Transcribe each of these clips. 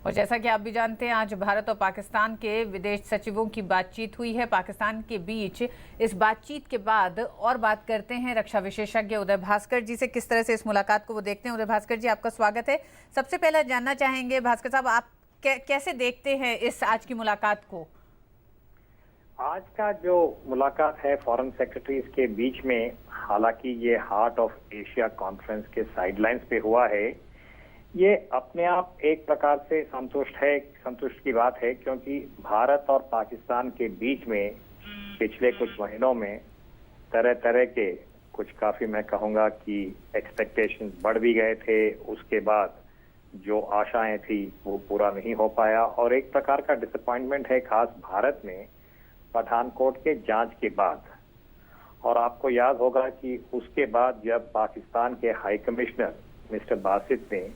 और जैसा कि आप भी जानते हैं, आज भारत और पाकिस्तान के विदेश सचिवों की बातचीत हुई है पाकिस्तान के बीच। इस बातचीत के बाद और बात करते हैं रक्षा विशेषज्ञ उदय भास्कर जी से, किस तरह से इस मुलाकात को वो देखते हैं। उदय भास्कर जी, आपका स्वागत है। सबसे पहले जानना चाहेंगे भास्कर साहब, आप कैसे देखते हैं इस आज की मुलाकात को? आज का जो मुलाकात है फॉरेन सेक्रेटरीज के बीच में, हालांकि ये हार्ट ऑफ एशिया कॉन्फ्रेंस के साइडलाइंस पे हुआ है, ये अपने आप एक प्रकार से संतुष्ट की बात है, क्योंकि भारत और पाकिस्तान के बीच में पिछले कुछ महीनों में तरह तरह के कुछ काफी मैं कहूंगा कि एक्सपेक्टेशंस बढ़ भी गए थे। उसके बाद जो आशाएं थी वो पूरा नहीं हो पाया और एक प्रकार का डिसअपॉइंटमेंट है, खास भारत में पठानकोट के जांच के बाद। और आपको याद होगा कि उसके बाद जब पाकिस्तान के हाई कमिश्नर मिस्टर बासित ने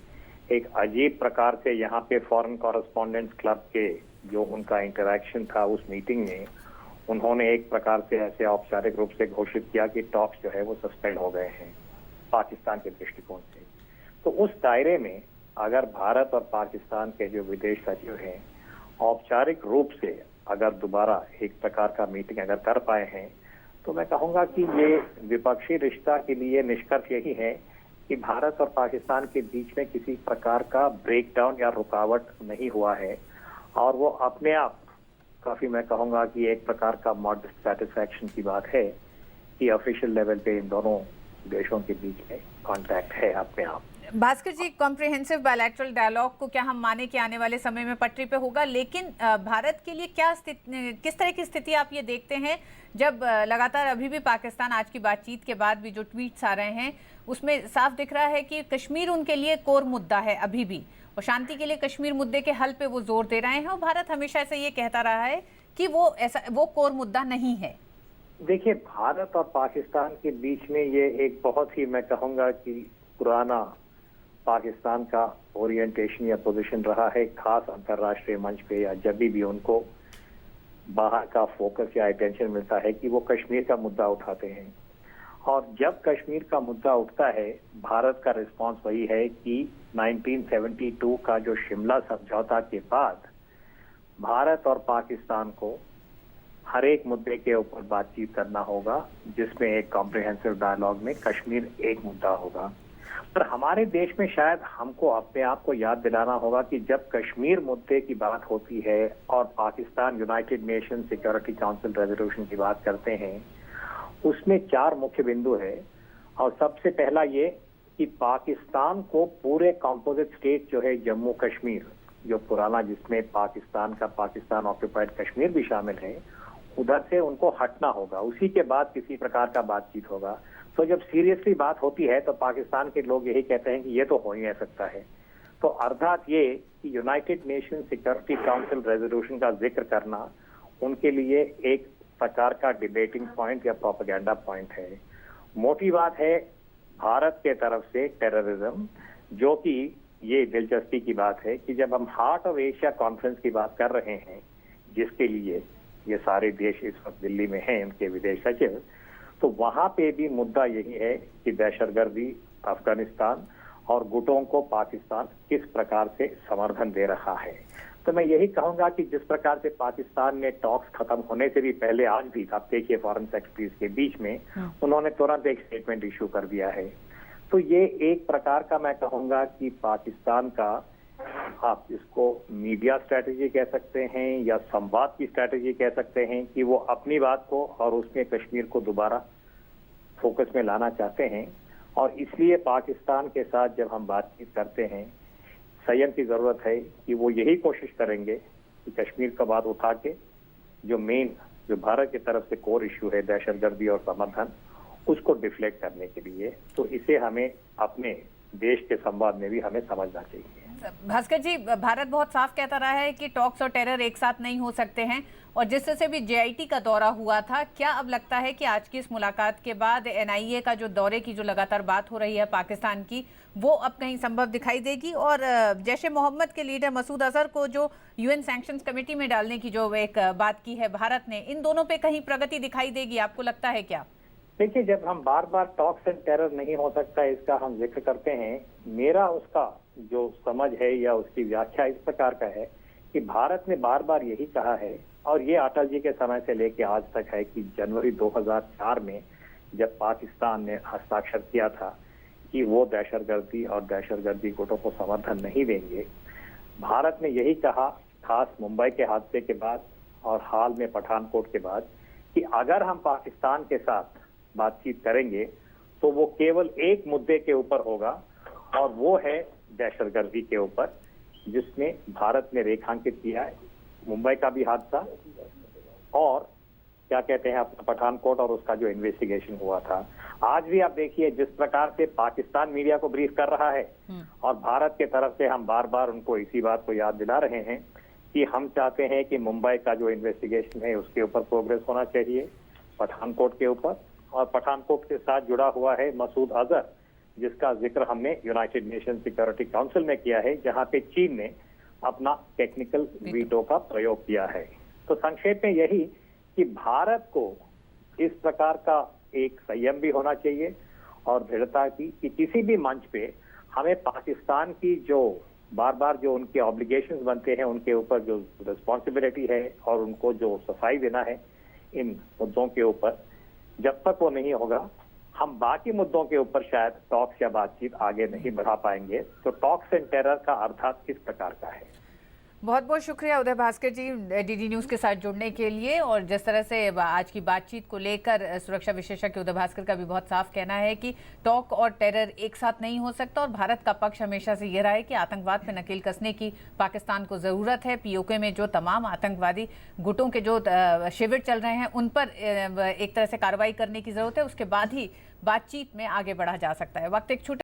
एक अजीब प्रकार से यहाँ पे फॉरेन कॉरेस्पॉन्डेंट्स क्लब के जो उनका इंटरैक्शन था, उस मीटिंग में उन्होंने एक प्रकार से ऐसे औपचारिक रूप से घोषित किया कि टॉक्स जो है वो सस्पेंड हो गए हैं पाकिस्तान के दृष्टिकोण से। तो उस दायरे में अगर भारत और पाकिस्तान के जो विदेश सचिव हैं औपचारिक रूप से अगर दोबारा एक प्रकार का मीटिंग अगर कर पाए हैं, तो मैं कहूंगा कि ये द्विपक्षीय रिश्ता के लिए निष्कर्ष यही है कि भारत और पाकिस्तान के बीच में किसी प्रकार का ब्रेकडाउन या रुकावट नहीं हुआ है और वो अपने आप काफी मैं कहूंगा कि एक प्रकार का मॉडस्ट सेटिस्फैक्शन की बात है कि ऑफिशियल लेवल पे इन दोनों देशों के बीच में कांटेक्ट है अपने आप। भास्कर जी, कॉम्प्रिहेंसिव बायलैटरल डायलॉग को क्या हम माने कि आने वाले समय में पटरी पे होगा, लेकिन भारत के लिए किस तरह की स्थिति आप ये देखते हैं जब लगातार अभी भी पाकिस्तान आज की बातचीत के बाद भी जो ट्वीट्स आ रहे हैं उसमें साफ दिख रहा है कि कश्मीर उनके लिए कोर मुद्दा है अभी भी, और शांति के लिए कश्मीर मुद्दे के हल पे वो जोर दे रहे हैं, और भारत हमेशा से ये कहता रहा है कि वो कोर मुद्दा नहीं है। देखिए, भारत और पाकिस्तान के बीच में ये एक बहुत ही मैं कहूंगा कि पुराना पाकिस्तान का ओरिएंटेशन या पोजीशन रहा है, खास अंतर्राष्ट्रीय मंच पे या जब भी उनको बाहर का फोकस या अटेंशन मिलता है कि वो कश्मीर का मुद्दा उठाते हैं। और जब कश्मीर का मुद्दा उठता है, भारत का रिस्पांस वही है कि 1972 का जो शिमला समझौता के बाद भारत और पाकिस्तान को हर एक मुद्दे के ऊपर बातचीत करना होगा, जिसमें एक कॉम्प्रिहेंसिव डायलॉग में कश्मीर एक मुद्दा होगा। पर हमारे देश में शायद हमको अपने आप को याद दिलाना होगा कि जब कश्मीर मुद्दे की बात होती है और Pakistan United nation security council resolution की बात करते हैं, उसमें 4 मुख्य बिंदु है। और सबसे पहला ये कि पाकिस्तान को पूरे कॉम्पोजिट स्टेट जो है जम्मू कश्मीर, जो पुराना जिसमें पाकिस्तान ऑक्यूपाइड कश्मीर भी शामिल है, उधर से उनको हटना होगा। उसी के बाद किसी प्रकार का बातचीत होगा। तो जब सीरियसली बात होती है तो पाकिस्तान के लोग यही कहते हैं कि ये तो हो ही नहीं सकता है। तो अर्थात ये कि United nation security council resolution का जिक्र करना उनके लिए एक प्रकार का डिबेटिंग पॉइंट या प्रोपेगेंडा पॉइंट है। मोटी बात है भारत के तरफ से टेररिज्म, जो कि ये दिलचस्पी की बात है कि जब हम हार्ट ऑफ एशिया कॉन्फ्रेंस की बात कर रहे हैं, जिसके लिए ये सारे देश इस वक्त दिल्ली में हैं, उनके विदेश सचिव, तो वहां पे भी मुद्दा यही है कि दहशतगर्दी, अफगानिस्तान और गुटों को पाकिस्तान किस प्रकार से समर्थन दे रहा है। तो मैं यही कहूंगा कि जिस प्रकार से पाकिस्तान में टॉक्स खत्म होने से भी पहले आज भी आप देखिए फॉरेन सेक्रेटरीज के बीच में उन्होंने तुरंत एक स्टेटमेंट इशू कर दिया है। तो ये एक प्रकार का मैं कहूंगा कि पाकिस्तान का, आप इसको मीडिया स्ट्रैटेजी कह सकते हैं या संवाद की स्ट्रैटेजी कह सकते हैं, कि वो अपनी बात को और उसमें कश्मीर को दोबारा फोकस में लाना चाहते हैं। और इसलिए पाकिस्तान के साथ जब हम बातचीत करते हैं, संयम की जरूरत है कि वो यही कोशिश करेंगे कि कश्मीर का बात उठा के जो भारत की तरफ से कोर इश्यू है दहशतगर्दी और समर्थन, उसको डिफ्लेक्ट करने के लिए। तो इसे हमें अपने देश के संवाद में भी हमें समझना चाहिए। भास्कर जी, भारत बहुत साफ कहता रहा है कि टॉक्स और टेरर एक साथ नहीं हो सकते हैं, और जिस तरह से भी जेआईटी का दौरा हुआ था, क्या अब लगता है कि आज की इस मुलाकात के बाद एनआईए का जो दौरे की जो लगातार बात हो रही है पाकिस्तान की, वो अब कहीं संभव दिखाई देगी? और जैश ए मोहम्मद के लीडर मसूद अजहर को जो यूएन सैंक्शंस कमेटी में डालने की जो एक बात की है भारत ने, इन दोनों पे कहीं प्रगति दिखाई देगी, आपको लगता है क्या? देखिए, जब हम बार बार टॉक्स एंड टेरर नहीं हो सकता इसका हम जिक्र करते हैं, मेरा उसका जो समझ है या उसकी व्याख्या इस प्रकार का है कि भारत ने बार बार यही कहा है, और ये अटल जी के समय से लेकर आज तक है, कि जनवरी 2004 में जब पाकिस्तान ने हस्ताक्षर किया था कि वो दहशतगर्दी और दहशतगर्दी गुटों को समर्थन नहीं देंगे। भारत ने यही कहा, खास मुंबई के हादसे के बाद और हाल में पठानकोट के बाद, कि अगर हम पाकिस्तान के साथ बातचीत करेंगे तो वो केवल एक मुद्दे के ऊपर होगा, और वो है दहशतगर्दी के ऊपर, जिसमें भारत ने रेखांकित किया है मुंबई का भी हादसा और क्या कहते हैं अपना पठानकोट और उसका जो इन्वेस्टिगेशन हुआ था। आज भी आप देखिए जिस प्रकार से पाकिस्तान मीडिया को ब्रीफ कर रहा है, और भारत के तरफ से हम बार बार उनको इसी बात को याद दिला रहे हैं कि हम चाहते हैं कि मुंबई का जो इन्वेस्टिगेशन है उसके ऊपर प्रोग्रेस होना चाहिए, पठानकोट के ऊपर, और पठानकोट के साथ जुड़ा हुआ है मसूद अजहर, जिसका जिक्र हमने यूनाइटेड नेशन सिक्योरिटी काउंसिल में किया है, जहां पे चीन ने अपना टेक्निकल वीटो का प्रयोग किया है। तो संक्षेप में यही कि भारत को इस प्रकार का एक संयम भी होना चाहिए और दृढ़ता की, कि किसी भी मंच पे हमें पाकिस्तान की जो बार बार जो उनके ऑब्लिगेशंस बनते हैं, उनके ऊपर जो रिस्पॉन्सिबिलिटी है और उनको जो सफाई देना है इन मुद्दों के ऊपर, जब तक वो नहीं होगा हम बाकी मुद्दों के ऊपर शायद टॉक्स या बातचीत आगे नहीं बढ़ा पाएंगे। तो टॉक्स एंड टेरर का अर्थात इस प्रकार का है। बहुत बहुत शुक्रिया उदय भास्कर जी डीडी न्यूज़ के साथ जुड़ने के लिए। और जिस तरह से आज की बातचीत को लेकर सुरक्षा विशेषज्ञ उदय भास्कर का भी बहुत साफ कहना है कि टॉक और टेरर एक साथ नहीं हो सकता, और भारत का पक्ष हमेशा से यह रहा है कि आतंकवाद पर नकेल कसने की पाकिस्तान को ज़रूरत है। पीओके में जो तमाम आतंकवादी गुटों के जो शिविर चल रहे हैं उन पर एक तरह से कार्रवाई करने की ज़रूरत है, उसके बाद ही बातचीत में आगे बढ़ा जा सकता है। वक्त एक छोटे